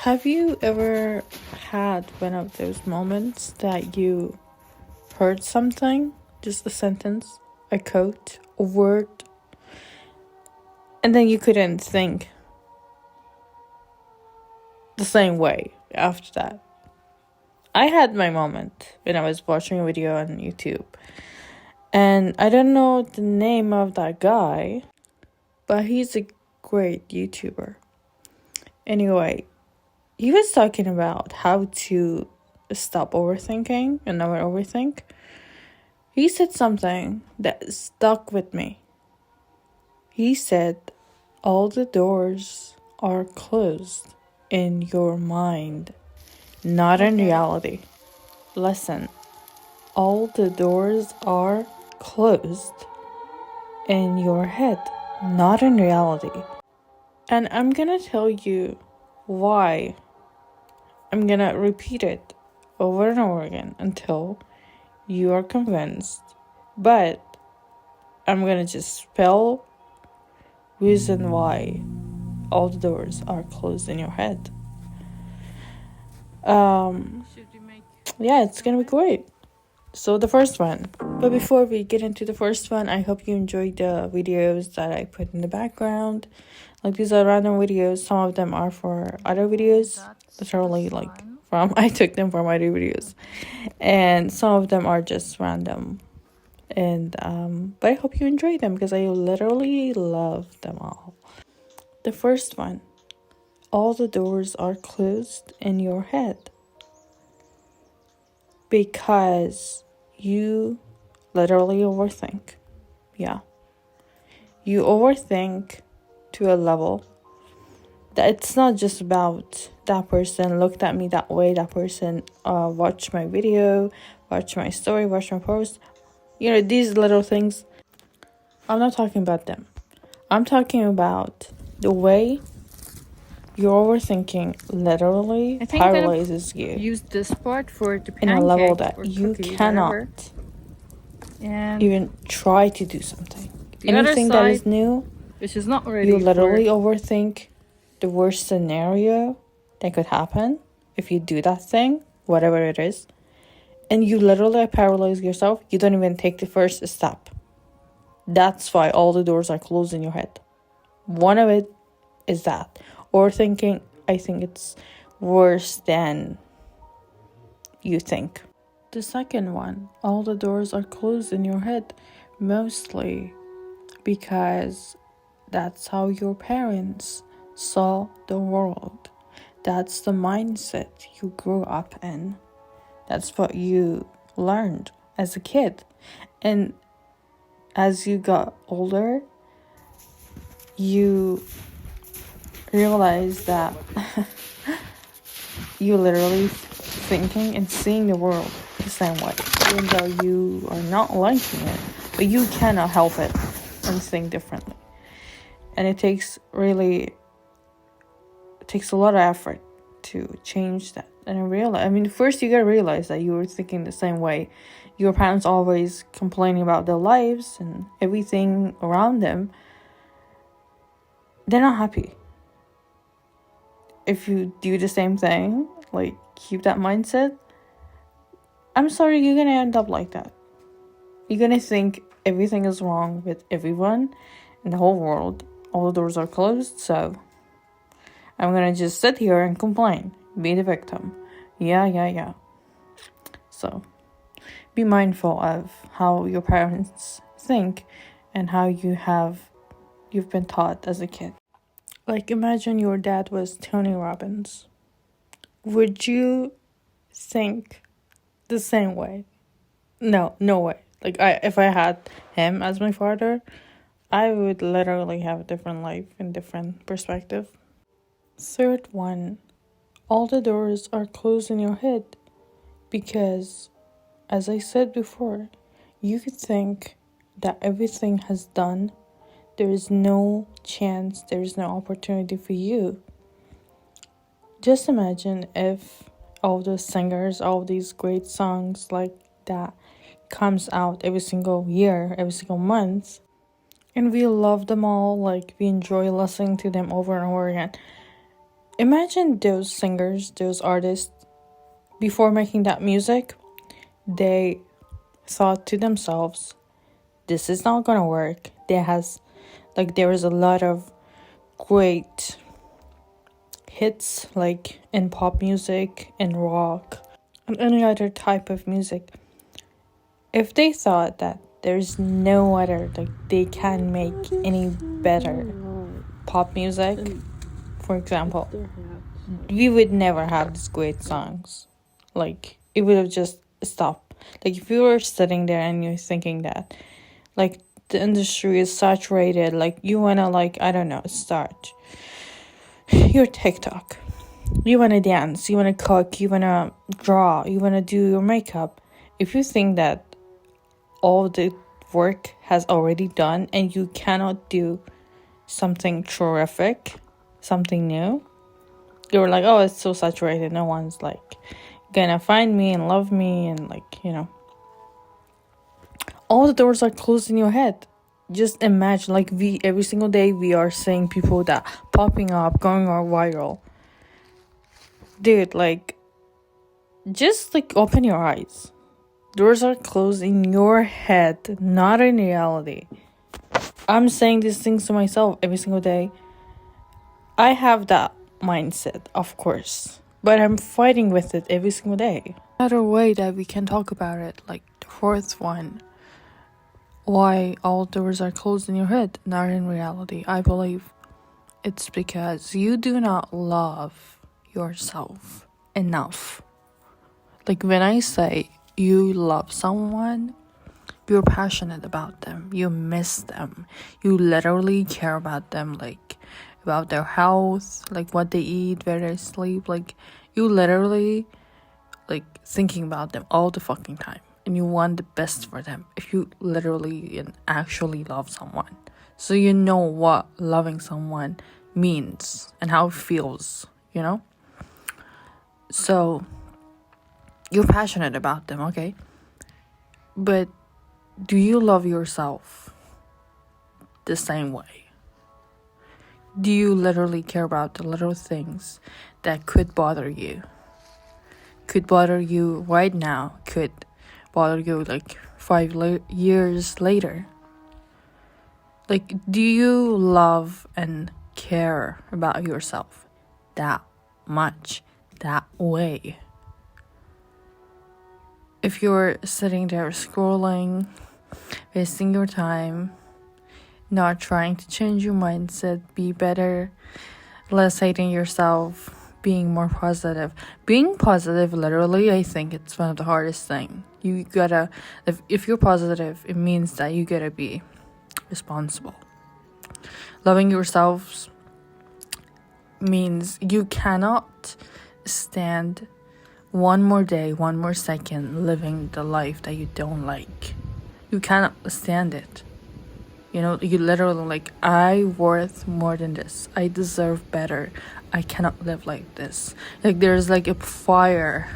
Have you ever had one of those moments that you heard something, just a sentence, a quote, a word, and then you couldn't think the same way after that? I had my moment when I was watching a video on YouTube, and I don't know the name of that guy, but he's a great YouTuber. Anyway, he was talking about how to stop overthinking and never overthink. He said something that stuck with me. He said, all the doors are closed in your mind, not in reality. Listen, all the doors are closed in your head, not in reality. And I'm gonna tell you why. I'm gonna repeat it over and over again until you are convinced. But I'm gonna just spell reason why all the doors are closed in your head. Yeah, it's gonna be great. So the first one. But before we get into the first one, I hope you enjoyed the videos that I put in the background. Like, these are random videos. Some of them are for other videos. Literally, I took them from other videos. And some of them are just random. And but I hope you enjoy them because I literally love them all. The first one. All the doors are closed in your head. Because you literally overthink. Yeah. You overthink to a level that it's not just about that person looked at me that way, that person watched my video, watched my story, watched my post. You know, these little things. I'm not talking about them. I'm talking about the way your overthinking literally paralyzes you. Use this part for the in a level that or you cookie, cannot and even try to do something. the other Anything that is new, which is not ready you literally overthink the worst scenario that could happen if you do that thing, whatever it is, and you literally paralyze yourself. You don't even take the first step. That's why all the doors are closed in your head. One of it is that. Overthinking, I think it's worse than you think. The second one, all the doors are closed in your head, mostly because that's how your parents saw the world. That's the mindset you grew up in. That's what you learned as a kid. And as you got older, you realize that you literally thinking and seeing the world the same way, even though you are not liking it, but you cannot help it and think differently. And it takes a lot of effort to change that. And first you gotta realize that you were thinking the same way. Your parents always complaining about their lives and everything around them. They're not happy. If you do the same thing, like keep that mindset, I'm sorry, you're gonna end up like that. You're gonna think everything is wrong with everyone in the whole world. All the doors are closed, so I'm gonna just sit here and complain, be the victim. Yeah. So be mindful of how your parents think and how you've been taught as a kid. Like, imagine your dad was Tony Robbins. Would you think the same way? No way. Like, if I had him as my father, I would literally have a different life and different perspective. Third one, all the doors are closed in your head because, as I said before, you could think that everything has done. There is no chance, there is no opportunity for you. Just imagine if all those singers, all these great songs like that comes out every single year, every single month, and we love them all, like we enjoy listening to them over and over again. Imagine those singers, those artists, before making that music, they thought to themselves, this is not gonna work. There is a lot of great hits like in pop music, in rock, and any other type of music. If they thought that there's no other, like they can make any better pop music, for example, we would never have these great songs. Like, it would have just stopped. Like, if you were sitting there and you're thinking that, like, the industry is saturated, like, you wanna, like, I don't know, start your TikTok. You wanna dance, you wanna cook, you wanna draw, you wanna do your makeup. If you think that all the work has already done and you cannot do something terrific, something new, you're like, oh, it's so saturated, no one's like gonna find me and love me, and like, all the doors are closed in your head. Just imagine, like, every single day we are seeing people that popping up, going viral. Dude, like, just like open your eyes. Doors are closed in your head, not in reality. I'm saying these things to myself every single day. I have that mindset, of course, but I'm fighting with it every single day. Another way that we can talk about it, like the fourth one, why all doors are closed in your head, not in reality. I believe it's because you do not love yourself enough. Like, when I say you love someone, you're passionate about them, you miss them, you literally care about them, like about their health, like what they eat, where they sleep, like you literally like thinking about them all the fucking time, and you want the best for them. If you literally and actually love someone, so you know what loving someone means and how it feels, so you're passionate about them, okay? But do you love yourself the same way? Do you literally care about the little things that could bother you? Could bother you right now, could bother you like 5 years later? Like, do you love and care about yourself that much, that way? If you're sitting there scrolling, wasting your time, not trying to change your mindset, be better, less hating yourself, being more positive. Being positive, literally, I think it's one of the hardest things. You gotta, if you're positive, it means that you gotta be responsible. Loving yourself means you cannot stand one more day, one more second living the life that you don't like. You cannot stand it. You literally like, I worth more than this. I deserve better. I cannot live like this. Like, there's like a fire,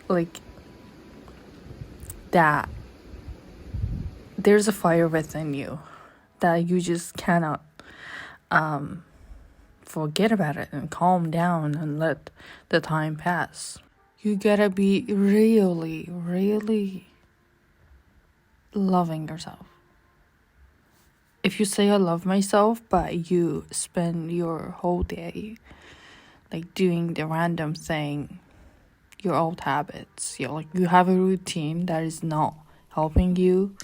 like that. There's a fire within you that you just cannot forget about it and calm down and let the time pass. You gotta be really, really loving yourself. If you say I love myself, but you spend your whole day like doing the random thing, your old habits, you have a routine that is not helping you,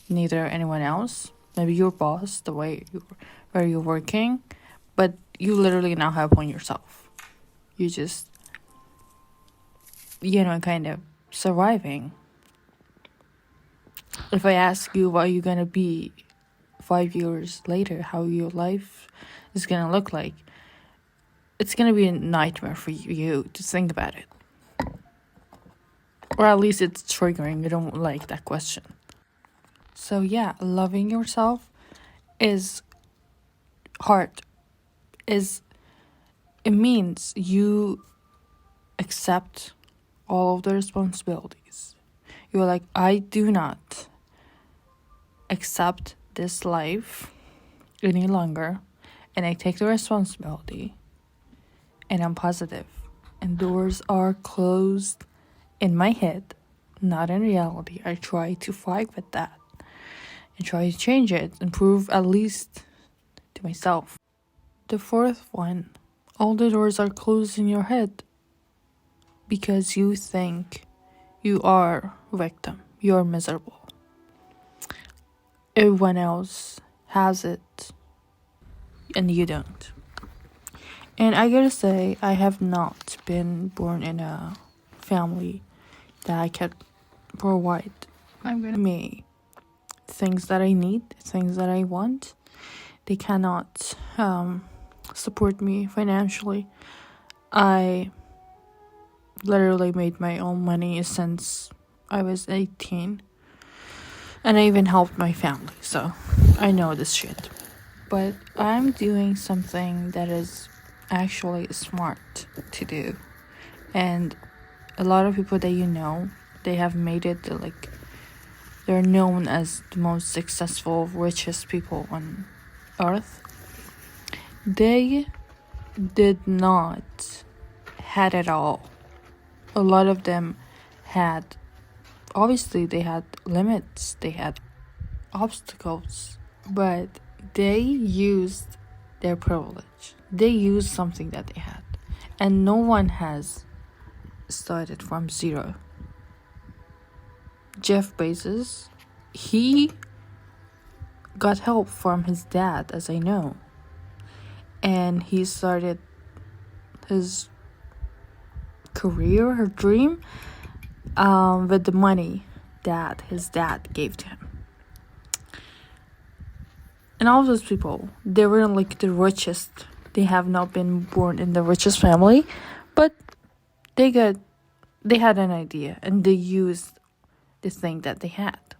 neither anyone else, maybe your boss, the way where you're working, but you literally not help on yourself. You just kind of surviving. If I ask you what you're gonna be 5 years later, how your life is gonna look like, it's gonna be a nightmare for you to think about it. Or at least it's triggering. You don't like that question. So yeah, loving yourself is hard. It means you accept all of the responsibilities. You're like, I do not accept this life any longer, and I take the responsibility, and I'm positive. And doors are closed in my head, not in reality. I try to fight with that and try to change it and prove at least to myself. The fourth one, all the doors are closed in your head because you think you are a victim, you're miserable. Everyone else has it and you don't. And I gotta say, I have not been born in a family that can provide me things that I need, things that I want. They cannot support me financially. I literally made my own money since I was 18. And I even helped my family, so I know this shit. But I'm doing something that is actually smart to do. And a lot of people that you know, they have made it, they're known as the most successful, richest people on earth. They did not had it all. A lot of them had, obviously they had limits, they had obstacles, but they used their privilege. They used something that they had. And no one has started from zero. Jeff Bezos, he got help from his dad, as I know. And he started his career, her dream, with the money that his dad gave to him. And all of those people, they were like the richest. They have not been born in the richest family, but they had an idea and they used the thing that they had.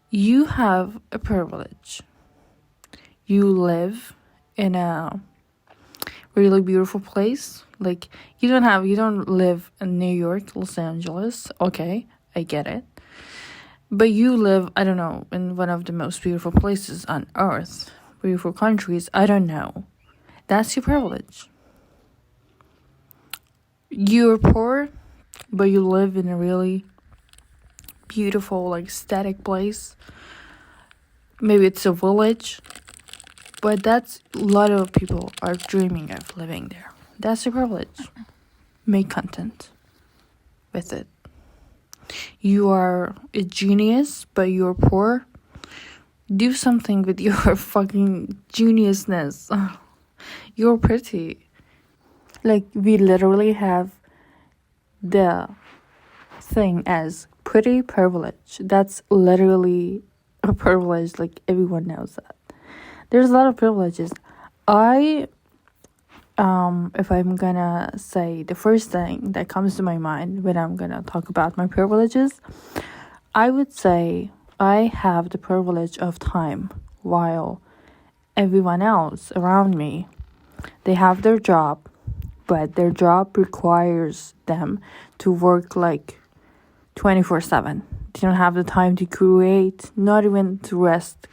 You have a privilege. You live in a really beautiful place. Like, you don't live in New York, Los Angeles. Okay, I get it. But you live, I don't know, in one of the most beautiful places on earth. Beautiful countries, I don't know. That's your privilege. You're poor, but you live in a really beautiful, like, static place. Maybe it's a village. But that's a lot of people are dreaming of living there. That's your privilege. Make content with it. You are a genius, but you're poor. Do something with your fucking geniusness. You're pretty. Like, we literally have the thing as pretty privilege. That's literally a privilege. Like, everyone knows that. There's a lot of privileges. If I'm gonna say the first thing that comes to my mind when I'm gonna talk about my privileges, I would say I have the privilege of time, while everyone else around me, they have their job, but their job requires them to work like 24/7. They don't have the time to create, not even to rest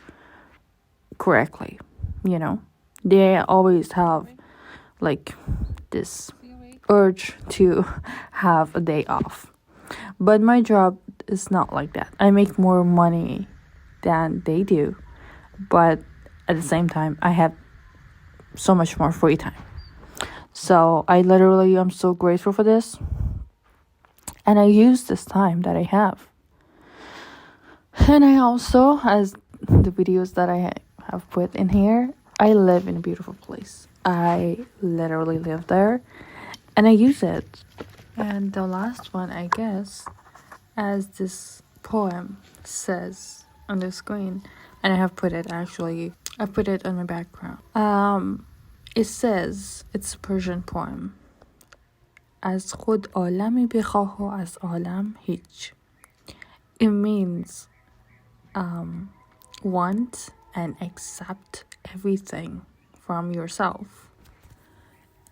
correctly, you know. They always have like this urge to have a day off. But my job is not like that. I make more money than they do, but at the same time I have so much more free time. So I literally am so grateful for this, and I use this time that I have. And I also, as the videos that I have put in here, I live in a beautiful place. I literally live there and I use it. And the last one, I guess, as this poem says on the screen, and I put it on my background. It says, it's a Persian poem. از خود عالمی بخواه و از عالم هیچ. It means want and accept everything from yourself,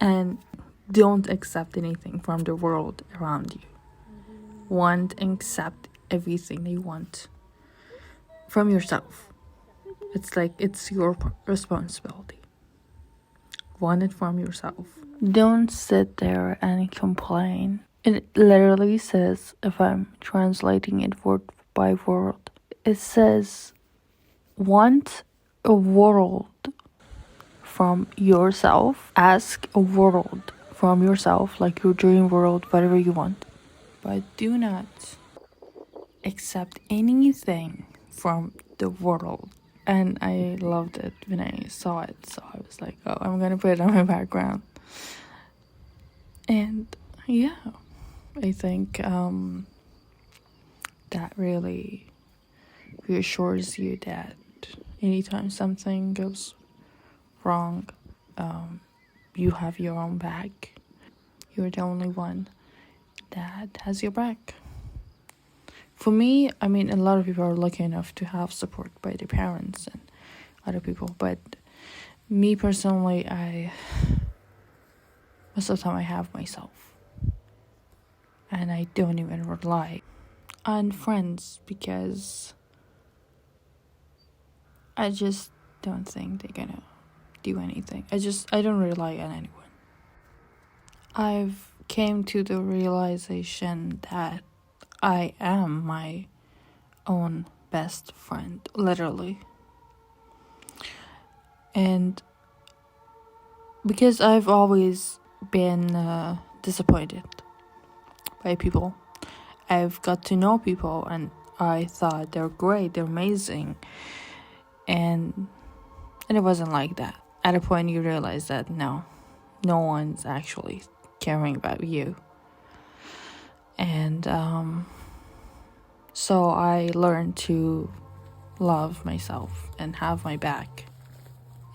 and don't accept anything from the world around you. Want and accept everything you want from yourself. It's like it's your responsibility. want it from yourself. Don't sit there and complain. It literally says, if I'm translating it word by word, it says, want a world from yourself. Ask a world from yourself, like your dream world, whatever you want. But do not accept anything from the world. And I loved it when I saw it, so I was like, oh, I'm gonna put it on my background. And yeah, I think that really reassures you that anytime something goes wrong, you have your own back. You're the only one that has your back. For me, I mean, a lot of people are lucky enough to have support by their parents and other people, but me personally, most of the time I have myself, and I don't even rely on friends because I just don't think they're gonna do anything. I don't rely on anyone. I've came to the realization that I am my own best friend, literally. And because I've always been disappointed by people, I've got to know people and I thought they're great, they're amazing, and it wasn't like that. At a point you realize that no one's actually caring about you. And so I learned to love myself and have my back.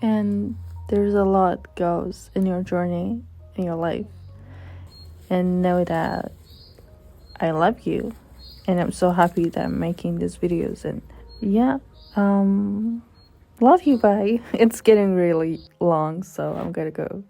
And there's a lot goes in your journey, in your life. And know that I love you. And I'm so happy that I'm making these videos. And yeah, love you, bye. It's getting really long, so I'm gonna go.